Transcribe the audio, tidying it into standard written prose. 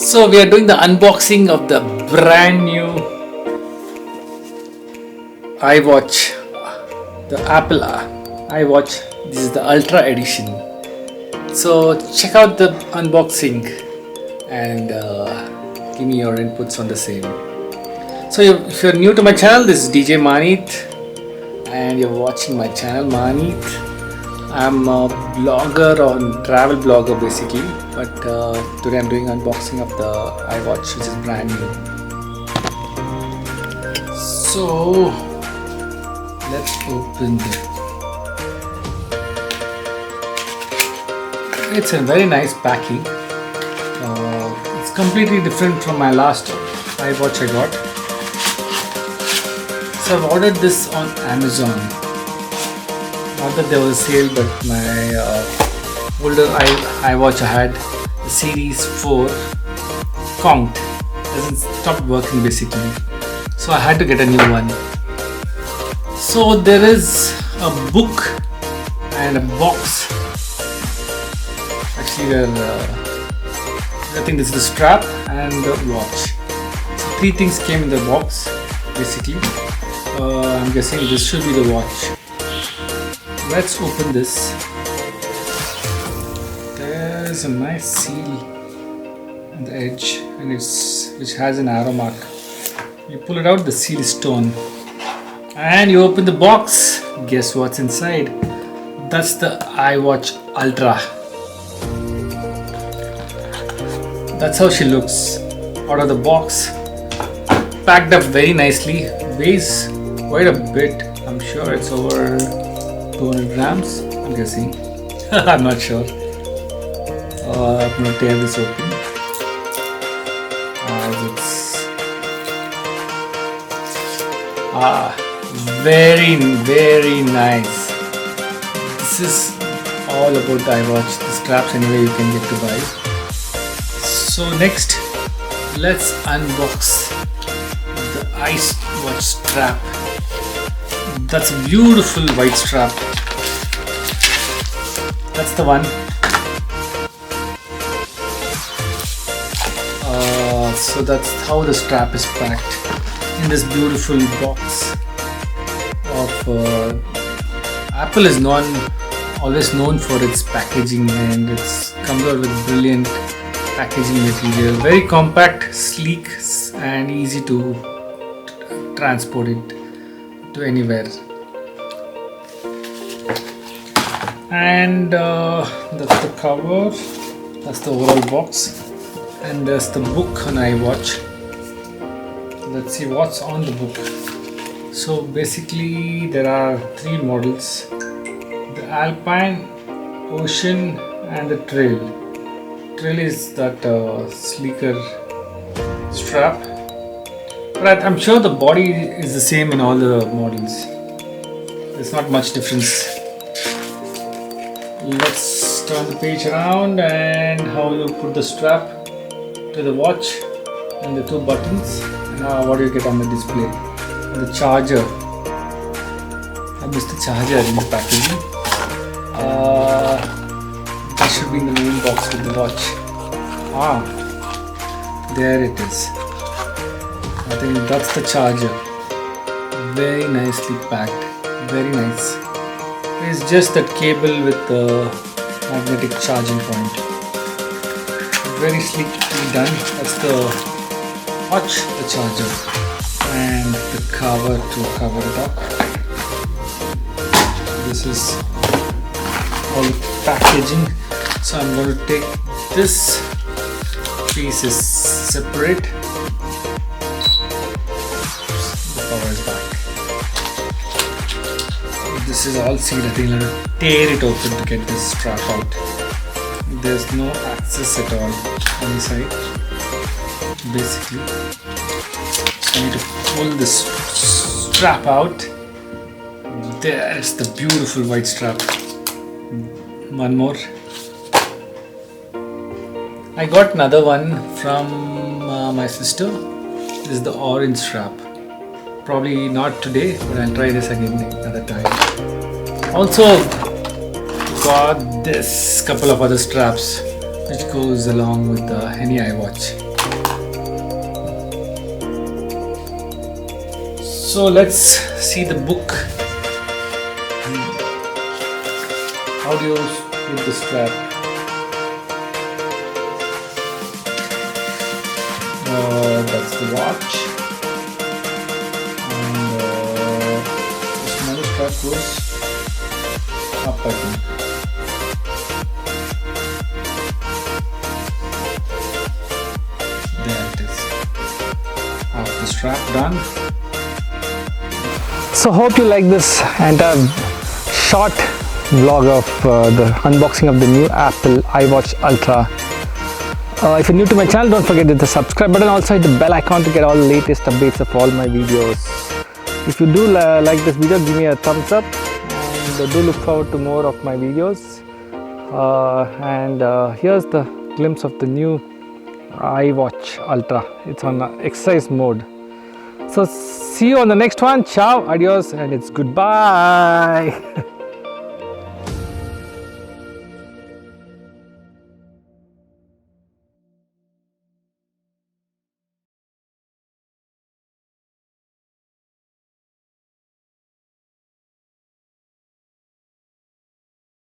So we are doing the unboxing of the brand new iWatch, the Apple iWatch. This is the Ultra Edition. So check out the unboxing and give me your inputs on the same. So if you're new to my channel, this is Djmahaneet and you're watching my channel Mahaneet. I'm a blogger on travel blogger basically, but today I'm doing unboxing of the iWatch, which is brand new. So let's open it. It's a very nice packing. It's completely different from my last iWatch I got. So I've ordered this on Amazon. Not that there was a sale, but my older iWatch I had, the Series 4 conked, doesn't stop working basically. So I had to get a new one. So there is a book and a box. Actually, I think this is the strap and the watch. So 3 things came in the box basically. I'm guessing this should be the watch. Let's open this. There's a nice seal on the edge, and which has an arrow mark. You pull it out, the seal is torn, and you open the box. Guess what's inside? That's the iWatch Ultra. That's how she looks out of the box. Packed up very nicely. Weighs quite a bit. I'm sure it's over 200 grams, I'm guessing. I'm not sure. I'm going to tear this open. Very, very nice. This is all about the iWatch. The straps anyway you can get to buy. So next, let's unbox the iWatch strap. That's a beautiful white strap. That's the one. So that's how the strap is packed in this beautiful box of Apple is always known for its packaging, and it's comes out with brilliant packaging material. Very compact, sleek, and easy to transport it to anywhere. And that's the cover. That's the overall box. And there's the book on iWatch. Let's see what's on the book. So basically there are 3 models: the Alpine, Ocean, and the Trail. Trail is that sleeker strap, but I'm sure the body is the same in all the models. There's not much difference. Let's turn the page around, and how you put the strap to the watch and the 2 buttons. Now what do you get on the display? The charger. I missed the charger in the packaging. That should be in the main box with the watch. There it is. I think that's the charger. Very nicely packed. Very nice. It's just that cable with the magnetic charging point. Very sleekly done. That's the watch, the charger, and the cover to cover it up. This is all the packaging. So I'm going to take this piece is separate. The cover is back. This is all sealed. I think I'm going to tear it open to get this strap out. There's no access at all on the side basically. So I need to pull this strap out. There's the beautiful white strap. One more. I got another one from my sister. This is the orange strap. Probably not today, but I'll try this again another time. Also got this couple of other straps which goes along with any iWatch. So let's see the book. How do you put the strap? That's the watch, and this another strap goes up, I think. There it is. Half the strap done. So hope you like this entire short vlog of the unboxing of the new Apple iWatch Ultra. If you're new to my channel, don't forget to hit the subscribe button, also hit the bell icon to get all the latest updates of all my videos. If you do like this video, give me a thumbs up, and do look forward to more of my videos. Here's the glimpse of the new iWatch Ultra. It's on exercise mode. So see you on the next one. Ciao, adios, and it's goodbye.